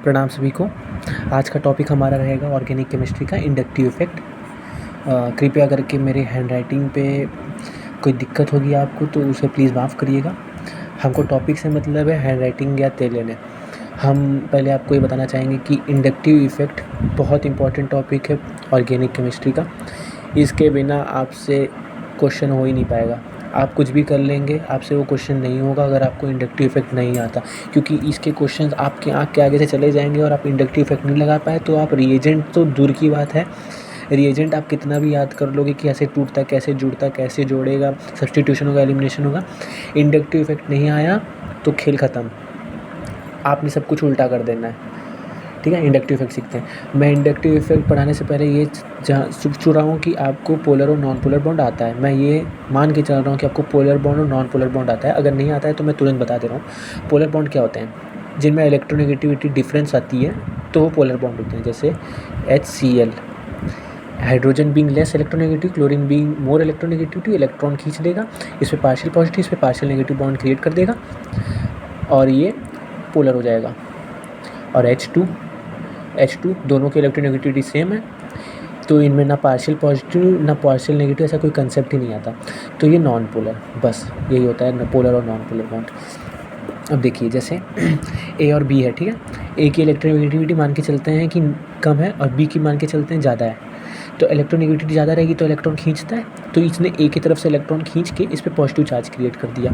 प्रणाम सभी को। आज का टॉपिक हमारा रहेगा ऑर्गेनिक केमिस्ट्री का इंडक्टिव इफ़ेक्ट। कृपया करके मेरे हैंडराइटिंग पे कोई दिक्कत होगी आपको तो उसे प्लीज़ माफ़ करिएगा। हमको टॉपिक से मतलब है हैंडराइटिंग या तेल लेने। हम पहले आपको ये बताना चाहेंगे कि इंडक्टिव इफ़ेक्ट बहुत इंपॉर्टेंट टॉपिक है ऑर्गेनिक केमिस्ट्री का। इसके बिना आपसे क्वेश्चन हो ही नहीं पाएगा। आप कुछ भी कर लेंगे, आपसे वो क्वेश्चन नहीं होगा अगर आपको इंडक्टिव इफ़ेक्ट नहीं आता, क्योंकि इसके क्वेश्चंस आपके आँख के आगे से चले जाएंगे और आप इंडक्टिव इफ़ेक्ट नहीं लगा पाए तो आप रिएजेंट तो दूर की बात है, रिएजेंट आप कितना भी याद कर लोगे कि कैसे टूटता, कैसे जुड़ता, कैसे जोड़ेगा, सब्स्टिट्यूशन होगा, एलिमिनेशन होगा, इंडक्टिव इफ़ेक्ट नहीं आया तो खेल ख़त्म। आपने सब कुछ उल्टा कर देना है। ठीक है, इंडक्टिव इफ़ेक्ट सीखते हैं। मैं इंडक्टिव इफ़ेक्ट पढ़ाने से पहले ये सोच रहा हूँ कि आपको पोलर और नॉन पोलर बॉन्ड आता है। मैं ये मान के चल रहा हूँ कि आपको पोलर बॉन्ड और नॉन पोलर बॉन्ड आता है। अगर नहीं आता है तो मैं तुरंत बता दे रहा हूँ। पोलर बॉन्ड क्या होते हैं? जिनमें इलेक्ट्रोनेगेटिविटी डिफरेंस आती है तो वो पोलर बॉन्ड होते हैं। जैसे HCl, hydrogen being less electronegative, chlorine being more electronegativity, electron खींच देगा, इस पर पार्शियल पॉजिटिव, इस पर पार्शियल नेगेटिव बॉन्ड क्रिएट कर देगा और ये पोलर हो जाएगा। और H2 दोनों की इलेक्ट्रोनेगेटिविटी सेम है तो इनमें ना पार्शियल पॉजिटिव ना पार्शियल नेगेटिव, ऐसा कोई कंसेप्ट ही नहीं आता। तो ये नॉन पोलर, बस यही होता है पोलर और नॉन पोलर बॉन्ड। अब देखिए जैसे A और B है, ठीक है। A की इलेक्ट्रोनेगेटिविटी मान के चलते हैं कि कम है और B की मान के चलते हैं ज़्यादा है। तो इलेक्ट्रोनेगेटिविटी ज़्यादा रहेगी तो इलेक्ट्रॉन खींचता है, तो इसने A की तरफ से इलेक्ट्रॉन खींच के इस पर पॉजिटिव चार्ज क्रिएट कर दिया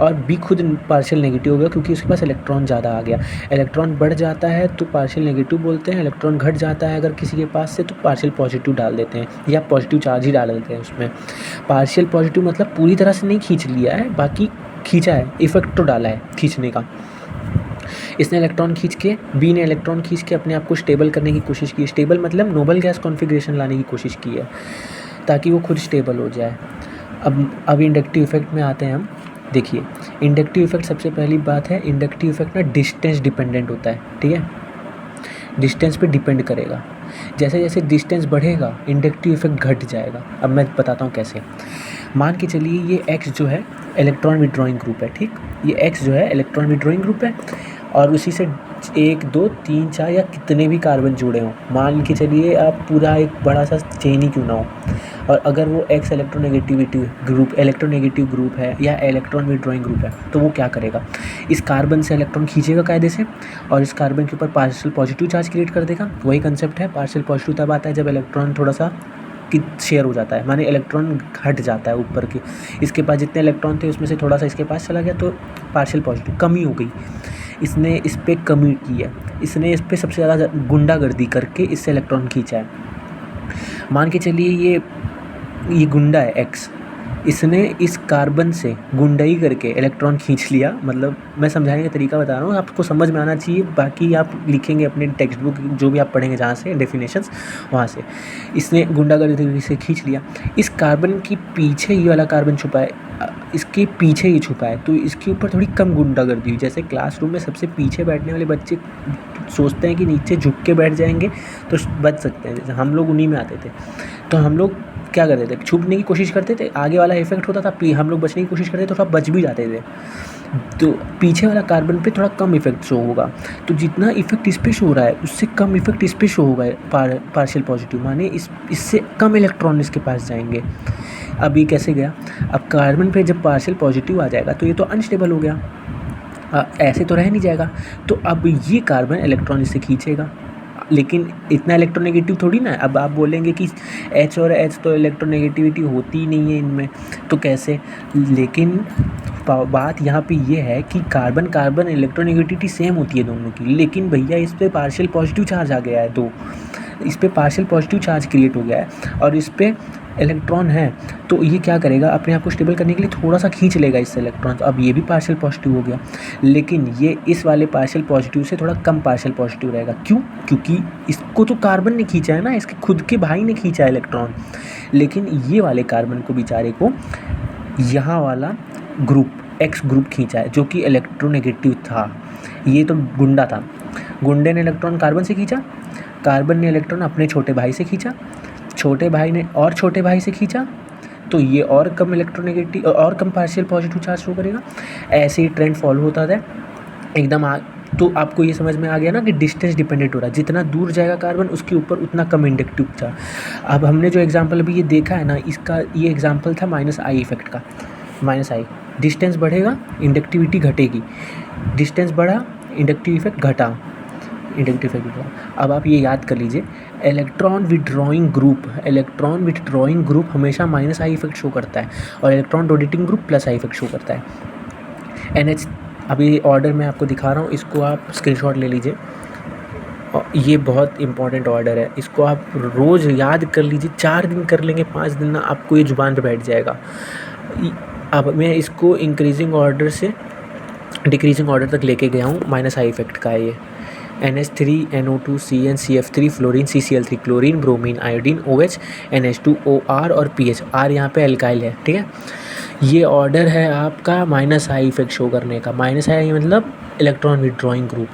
और B खुद पार्शियल नेगेटिव हो गया क्योंकि उसके पास इलेक्ट्रॉन ज़्यादा आ गया। इलेक्ट्रॉन बढ़ जाता है तो पार्शियल नेगेटिव बोलते हैं, इलेक्ट्रॉन घट जाता है अगर किसी के पास से तो पार्शियल पॉजिटिव डाल देते हैं या पॉजिटिव चार्ज ही डाल देते हैं उसमें। पार्शियल पॉजिटिव मतलब पूरी तरह से नहीं खींच लिया है, बाकी खींचा है, इफेक्ट तो डाला है खींचने का। इसने इलेक्ट्रॉन खींच के, बी ने इलेक्ट्रॉन खींच के अपने आप को स्टेबल करने की कोशिश की। स्टेबल मतलब नोबल गैस कॉन्फ़िगरेशन लाने की कोशिश की है ताकि वो खुद स्टेबल हो जाए। अब इंडक्टिव इफेक्ट में आते हैं हम। देखिए इंडक्टिव इफेक्ट, सबसे पहली बात है इंडक्टिव इफेक्ट ना डिस्टेंस डिपेंडेंट होता है, ठीक है। डिस्टेंस पे डिपेंड करेगा। जैसे जैसे डिस्टेंस बढ़ेगा इंडक्टिव इफेक्ट घट जाएगा। अब मैं बताता हूँ कैसे। मान के चलिए ये X जो है इलेक्ट्रॉन विड्रॉइंग ग्रुप है, ठीक। ये X जो है इलेक्ट्रॉन विड्रॉइंग ग्रुप है और उसी से 1 2 3 4 या कितने भी कार्बन जुड़े हों, मान के चलिए आप पूरा एक बड़ा सा चेन ही क्यों ना हो, और अगर वो X इलेक्ट्रोनेगेटिव ग्रुप है या इलेक्ट्रॉन विड्रॉइंग ग्रुप है तो वो क्या करेगा, इस कार्बन से इलेक्ट्रॉन खींचेगा कायदे से और इस कार्बन के ऊपर पार्शियल पॉजिटिव चार्ज क्रिएट कर देगा। वही कंसेप्ट है। पार्शियल पॉजिटिव तब आता है जब इलेक्ट्रॉन थोड़ा सा कि शेयर हो जाता है, माने इलेक्ट्रॉन हट जाता है ऊपर के, इसके पास जितने इलेक्ट्रॉन थे उसमें से थोड़ा सा इसके पास चला गया तो पार्शियल पॉजिटिव कमी हो गई। इसने इस पर कमी की है, इसने इस पर सबसे ज़्यादा गुंडागर्दी करके इससे इलेक्ट्रॉन खींचा है। मान के चलिए ये गुंडा है X, इसने इस कार्बन से गुंडाई करके इलेक्ट्रॉन खींच लिया। मतलब मैं समझाने का तरीका बता रहा हूँ, आपको समझ में आना चाहिए, बाकी आप लिखेंगे अपने टेक्स्ट बुक जो भी आप पढ़ेंगे जहाँ से डेफिनेशंस वहाँ से। इसने गुंडागर्दी से खींच लिया। इस कार्बन के पीछे ये वाला कार्बन छुपा है, इसके पीछे ये छुपा है तो इसके ऊपर थोड़ी कम गुंडागर्दी हुई। जैसे क्लासरूम में सबसे पीछे बैठने वाले बच्चे सोचते हैं कि नीचे झुक के बैठ जाएंगे तो बच सकते हैं, जैसे हम लोग उन्हीं में आते थे। तो हम लोग क्या करते थे, छुपने की कोशिश करते थे, आगे वाला इफेक्ट होता था, हम लोग बचने की कोशिश करते थे तो थोड़ा बच भी जाते थे। तो पीछे वाला कार्बन पे थोड़ा कम इफेक्ट शो होगा, तो जितना इफेक्ट इस पे शो हो रहा है उससे कम इफेक्ट इस पे शो होगा। पार्शियल पॉजिटिव माने इससे कम इलेक्ट्रॉन इसके पास जाएंगे। अब ये कैसे गया, अब कार्बन पे जब पार्शियल पॉजिटिव आ जाएगा तो ये तो अनस्टेबल हो गया, ऐसे तो रह नहीं जाएगा। तो अब ये कार्बन इलेक्ट्रॉन इससे खींचेगा, लेकिन इतना इलेक्ट्रोनेगेटिव थोड़ी ना है। अब आप बोलेंगे कि H और H तो इलेक्ट्रोनेगेटिविटी होती ही नहीं है इनमें, तो कैसे। लेकिन बात यहाँ पे ये है कि कार्बन इलेक्ट्रोनेगेटिविटी सेम होती है दोनों की, लेकिन भैया इस पर पार्शियल पॉजिटिव चार्ज आ गया है, तो इस पर पार्शियल पॉजिटिव चार्ज क्रिएट हो गया है और इस पर इलेक्ट्रॉन है तो ये क्या करेगा, अपने आप को स्टेबल करने के लिए थोड़ा सा खींच लेगा इससे इलेक्ट्रॉन। तो अब ये भी पार्शियल पॉजिटिव हो गया, लेकिन ये इस वाले पार्शियल पॉजिटिव से थोड़ा कम पार्शियल पॉजिटिव रहेगा। क्यों? क्योंकि इसको तो कार्बन ने खींचा है ना, इसके खुद के भाई ने खींचा है इलेक्ट्रॉन, लेकिन ये वाले कार्बन को बेचारे को यहाँ वाला ग्रुप X ग्रुप खींचा है जो कि इलेक्ट्रोनेगेटिव था। ये तो गुंडा था, गुंडे ने इलेक्ट्रॉन कार्बन से खींचा, कार्बन ने इलेक्ट्रॉन अपने छोटे भाई से खींचा, छोटे भाई ने और छोटे भाई से खींचा, तो ये और कम इलेक्ट्रोनेगेटिव और कम पार्शियल पॉजिटिव चार्ज शो करेगा। ऐसे ही ट्रेंड फॉलो होता था एकदम तो आपको ये समझ में आ गया ना कि डिस्टेंस डिपेंडेंट हो रहा है, जितना दूर जाएगा कार्बन उसके ऊपर उतना कम इंडक्टिव था। अब हमने जो एग्जांपल अभी ये देखा है ना, इसका ये एग्जांपल था माइनस आई इफेक्ट का। माइनस आई, डिस्टेंस बढ़ेगा इंडक्टिविटी घटेगी, डिस्टेंस बढ़ा इंडक्टिव इफेक्ट घटा, इंडक्टिव इफेक्ट घटा। अब आप ये याद कर लीजिए, इलेक्ट्रॉन विड्रॉइंग ग्रुप हमेशा माइनस आई इफेक्ट शो करता है और electron donating group plus I effect show करता है। NH, अभी ऑर्डर मैं आपको दिखा रहा हूँ, इसको आप स्क्रीनशॉट ले लीजिए और ये बहुत इंपॉर्टेंट ऑर्डर है, इसको आप रोज़ याद कर लीजिए, 4 दिन कर लेंगे, 5 दिन ना आपको ये जुबान पे बैठ जाएगा। अब मैं इसको इंक्रीजिंग ऑर्डर से डिक्रीजिंग ऑर्डर तक लेके गया हूँ। माइनस आई इफेक्ट का है ये। NH3 NO2 CN CF3 fluorine CCl3 chlorine bromine iodine OH NH2O R और pH, R यहाँ पे एल्काइल है, ठीक है। ये ऑर्डर है आपका माइनस आई इफेक्ट शो करने का। माइनस आई मतलब इलेक्ट्रॉन विड्रॉइंग ग्रुप।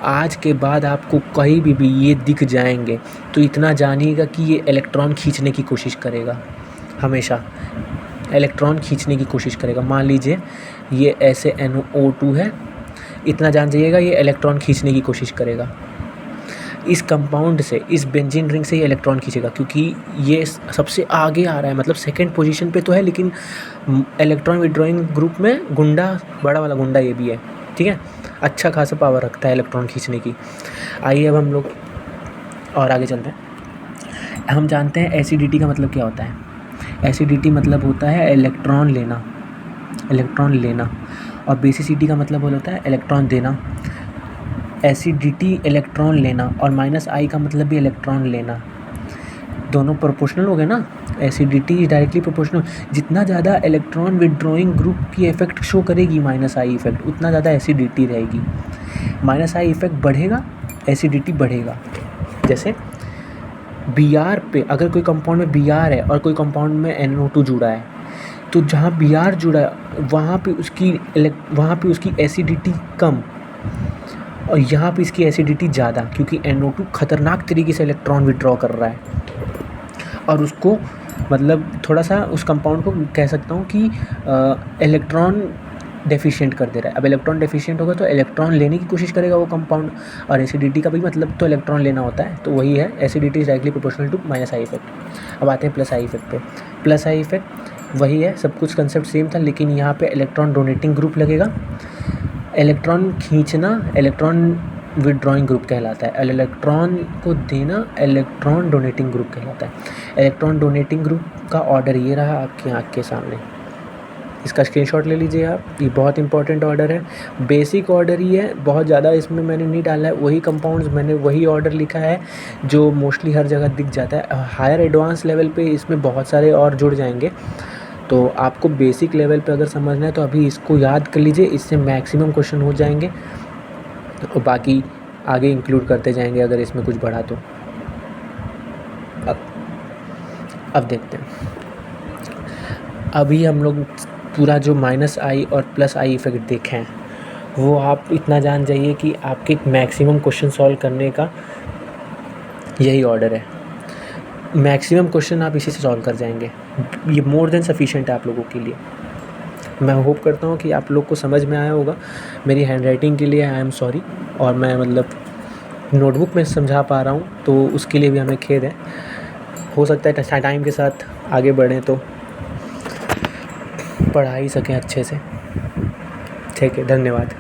आज के बाद आपको कहीं भी ये दिख जाएंगे तो इतना जानिएगा कि ये इलेक्ट्रॉन खींचने की कोशिश करेगा, हमेशा इलेक्ट्रॉन खींचने की कोशिश करेगा। मान लीजिए ये ऐसे NO2 है, इतना जान जाइएगा ये इलेक्ट्रॉन खींचने की कोशिश करेगा। इस कंपाउंड से, इस बेंजीन रिंग से ये इलेक्ट्रॉन खींचेगा क्योंकि ये सबसे आगे आ रहा है, मतलब सेकंड पोजीशन पे तो है, लेकिन इलेक्ट्रॉन विड्रॉइंग ग्रुप में गुंडा, बड़ा वाला गुंडा ये भी है, ठीक है। अच्छा खासा पावर रखता है इलेक्ट्रॉन खींचने की। आइए अब हम लोग और आगे चलते हैं। हम जानते हैं एसिडिटी का मतलब क्या होता है। एसिडिटी मतलब होता है इलेक्ट्रॉन लेना और बेसिसिटी का मतलब होता है इलेक्ट्रॉन देना। एसिडिटी इलेक्ट्रॉन लेना और माइनस आई का मतलब भी इलेक्ट्रॉन लेना, दोनों प्रोपोर्शनल हो गए ना। एसिडिटी इज डायरेक्टली प्रोपोर्शनल, जितना ज़्यादा इलेक्ट्रॉन विड्रॉइंग ग्रुप की इफेक्ट शो करेगी माइनस आई इफेक्ट, उतना ज़्यादा एसिडिटी रहेगी। माइनस आई इफेक्ट बढ़ेगा, एसिडिटी बढ़ेगा। जैसे Br पे अगर कोई कंपाउंड में Br है और कोई कंपाउंड में NO2 जुड़ा है, तो जहाँ Br जुड़ा है वहाँ पे उसकी एसिडिटी कम और यहाँ पे इसकी एसिडिटी ज़्यादा, क्योंकि NO2 ख़तरनाक तरीके से इलेक्ट्रॉन विड्रॉ कर रहा है और उसको मतलब थोड़ा सा उस कंपाउंड को कह सकता हूँ कि इलेक्ट्रॉन डेफिशिएंट कर दे रहा है। अब इलेक्ट्रॉन डेफिशिएंट होगा तो इलेक्ट्रॉन लेने की कोशिश करेगा वो कंपाउंड, और एसिडिटी का भी मतलब तो इलेक्ट्रॉन लेना होता है, तो वही है acidity is directly proportional to minus I effect. अब आते हैं प्लस आई इफेक्ट पे। प्लस आई इफेक्ट वही है, सब कुछ कंसेप्ट सेम था, लेकिन यहाँ पे इलेक्ट्रॉन डोनेटिंग ग्रुप लगेगा। इलेक्ट्रॉन खींचना इलेक्ट्रॉन विड्रॉइंग ग्रुप कहलाता है, इलेक्ट्रॉन को देना इलेक्ट्रॉन डोनेटिंग ग्रुप कहलाता है। इलेक्ट्रॉन डोनेटिंग ग्रुप का ऑर्डर ये रहा आपकी आँख के सामने, इसका स्क्रीनशॉट ले लीजिए आप। ये बहुत इंपॉर्टेंट ऑर्डर है, बेसिक ऑर्डर ही है, बहुत ज़्यादा इसमें मैंने नहीं डाला है। वही कंपाउंड्स मैंने वही ऑर्डर लिखा है जो मोस्टली हर जगह दिख जाता है। हायर एडवांस लेवल पे इसमें बहुत सारे और जुड़ जाएंगे, तो आपको बेसिक लेवल पे अगर समझना है तो अभी इसको याद कर लीजिए, इससे मैक्सिमम क्वेश्चन हो जाएंगे और बाकी आगे इंक्लूड करते जाएंगे अगर इसमें कुछ बढ़ा तो। अब देखते हैं, अभी हम लोग पूरा जो माइनस आई और प्लस आई इफेक्ट देखे हैं वो आप इतना जान जाइए कि आपके मैक्सिमम क्वेश्चन सॉल्व करने का यही ऑर्डर है। मैक्सिमम क्वेश्चन आप इसी से सॉल्व कर जाएंगे, ये मोर देन सफिशिएंट है आप लोगों के लिए। मैं होप करता हूँ कि आप लोग को समझ में आया होगा। मेरी हैंडराइटिंग के लिए आई एम सॉरी, और मैं मतलब नोटबुक में समझा पा रहा हूँ तो उसके लिए भी हमें खेद है। हो सकता है टाइम के साथ आगे बढ़ें तो पढ़ा ही सकें अच्छे से। ठीक है, धन्यवाद।